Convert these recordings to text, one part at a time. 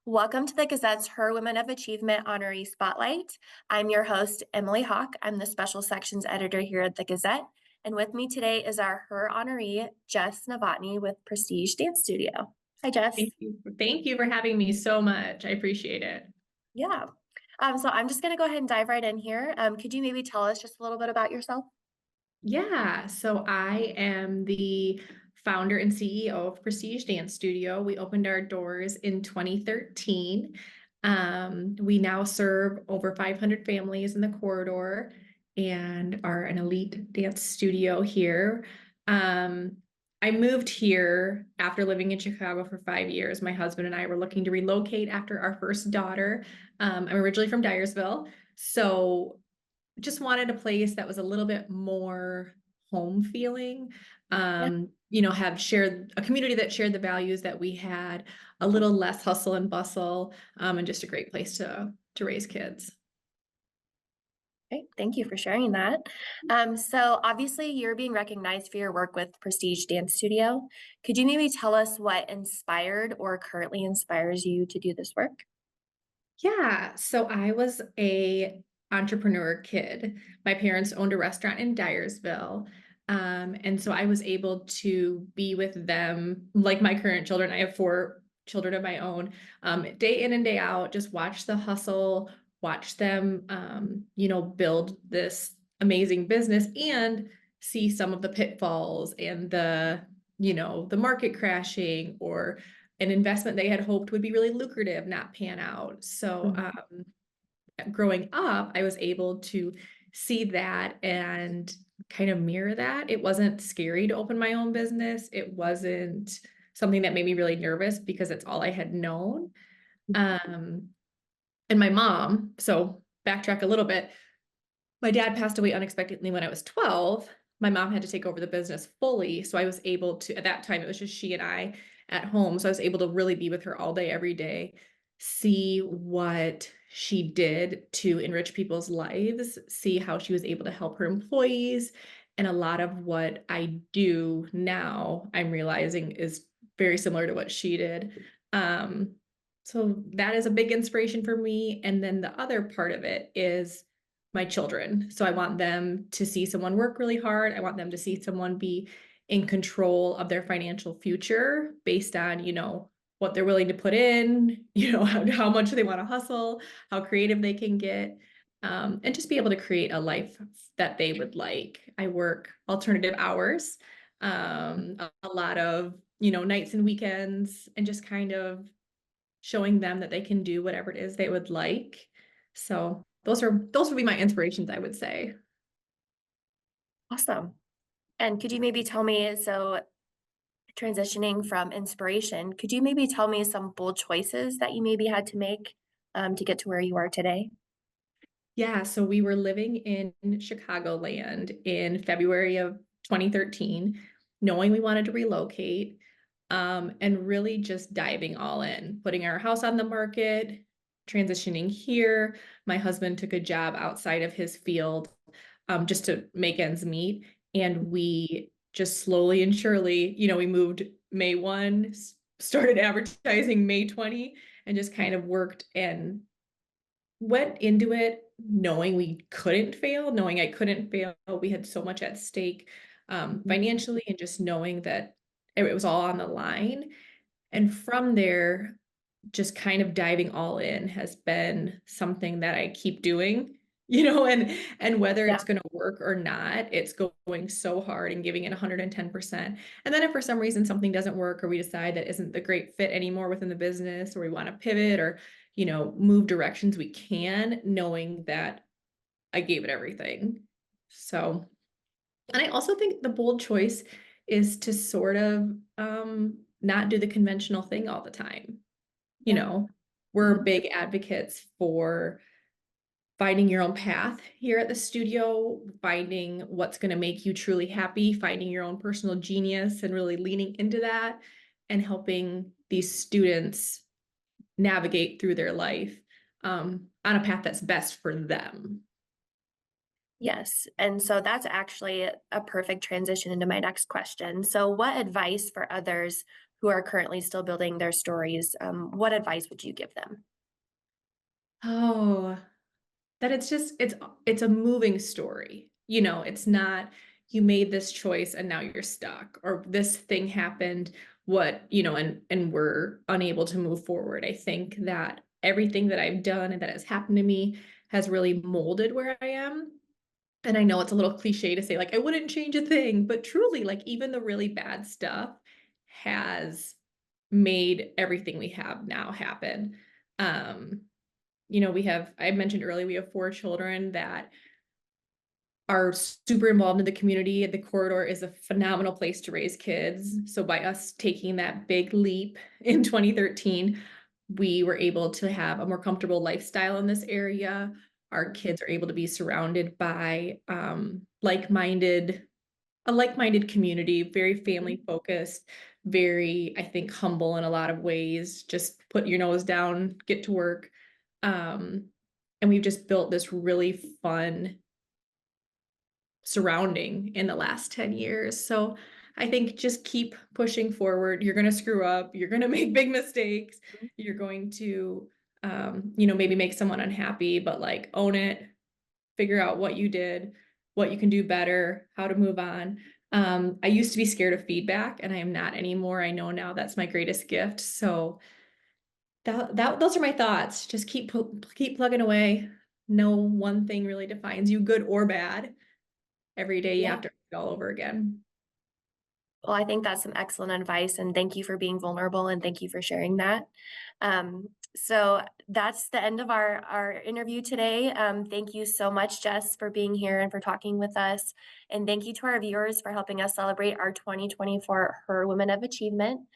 Welcome to the Gazette's Her Women of Achievement Honoree Spotlight. I'm your host, Emily Hawk. I'm the special sections editor here at the Gazette. And with me today is our Her Honoree, Jess Novotny with Prestige Dance Studio. Hi, Jess. Thank you. Thank you for having me so much. I appreciate it. Yeah. So I'm just going to go ahead and dive right in here. Could you maybe tell us just a little bit about yourself? Yeah, so I am the founder and CEO of Prestige Dance Studio. We opened our doors in 2013. We now serve over 500 families in the corridor and are an elite dance studio here. Um, I moved here after living in Chicago for 5 years. My husband and I were looking to relocate after our first daughter. I'm originally from Dyersville, so just wanted a place that was a little bit more home feeling. Yeah. Have shared a community that shared the values that we had, a little less hustle and bustle, and just a great place to raise kids. Okay, thank you for sharing that. So obviously you're being recognized for your work with Prestige Dance Studio. Could you maybe tell us what inspired or currently inspires you to do this work? Yeah, so I was a entrepreneur kid. My parents owned a restaurant in Dyersville. And so I was able to be with them like my current children. I have four children of my own, day in and day out, just watch the hustle, watch them, build this amazing business and see some of the pitfalls and the market crashing or an investment they had hoped would be really lucrative not pan out. So Mhm. growing up, I was able to see that and kind of mirror that. It wasn't scary to open my own business. It wasn't something that made me really nervous because it's all I had known. Um, and my mom, so backtrack a little bit, my dad passed away unexpectedly when I was 12. My mom had to take over the business fully. So I was able to, at that time, it was just she and I at home. So I was able to really be with her all day, every day, see what she did to enrich people's lives, see how she was able to help her employees. And a lot of what I do now, I'm realizing is very similar to what she did. Um, so that is a big inspiration for me. And then the other part of it is my children. So I want them to see someone work really hard. I want them to see someone be in control of their financial future based on, what they're willing to put in, how much they want to hustle, how creative they can get, and just be able to create a life that they would like. I work alternative hours, a lot of, nights and weekends, and just kind of showing them that they can do whatever it is they would like. So those would be my inspirations, I would say. Awesome. And could you maybe tell me, so transitioning from inspiration, could you maybe tell me some bold choices that you maybe had to make to get to where you are today? Yeah, so we were living in Chicagoland in February of 2013, knowing we wanted to relocate, and really just diving all in, putting our house on the market, transitioning here. My husband took a job outside of his field, just to make ends meet. And we just slowly and surely, we moved May 1, started advertising May 20, and just kind of worked and went into it knowing we couldn't fail, knowing I couldn't fail. We had so much at stake, financially, and just knowing that it was all on the line. And from there, just kind of diving all in has been something that I keep doing, and whether Yeah. it's going to work or not, it's going so hard and giving it 110%. And then if for some reason something doesn't work or we decide that isn't the great fit anymore within the business or we want to pivot or, move directions, we can, knowing that I gave it everything. So, and I also think the bold choice is to sort of not do the conventional thing all the time. You Yeah. know, we're big advocates for finding your own path here at the studio, finding what's going to make you truly happy, finding your own personal genius and really leaning into that and helping these students navigate through their life, on a path that's best for them. Yes. And so that's actually a perfect transition into my next question. So, what advice for others who are currently still building their stories, what advice would you give them? Oh, that it's a moving story. It's not you made this choice and now you're stuck or this thing happened and we're unable to move forward. I think that everything that I've done and that has happened to me has really molded where I am. And I know it's a little cliche to say like I wouldn't change a thing, but truly like even the really bad stuff has made everything we have now happen. Um I mentioned earlier, we have 4 children that are super involved in the community. The corridor is a phenomenal place to raise kids. So by us taking that big leap in 2013, we were able to have a more comfortable lifestyle in this area. Our kids are able to be surrounded by a like-minded community, very family focused, very, I think, humble in a lot of ways. Just put your nose down, get to work. Um, and we've just built this really fun surrounding in the last 10 years. So I think just keep pushing forward. You're going to screw up. You're going to make big mistakes. You're going to, maybe make someone unhappy, but like own it, figure out what you did, what you can do better, how to move on. I used to be scared of feedback and I am not anymore. I know now that's my greatest gift. So those are my thoughts. Just keep plugging away. No one thing really defines you, good or bad. Every day you Yeah. have to start all over again. Well, I think that's some excellent advice, and thank you for being vulnerable, and thank you for sharing that. So that's the end of our interview today. Thank you so much, Jess, for being here and for talking with us. And thank you to our viewers for helping us celebrate our 2024 Her Women of Achievement.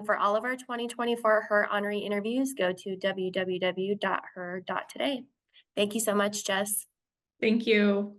For all of our 2024 Her Honoree interviews, go to www.her.today. Thank you so much, Jess. Thank you.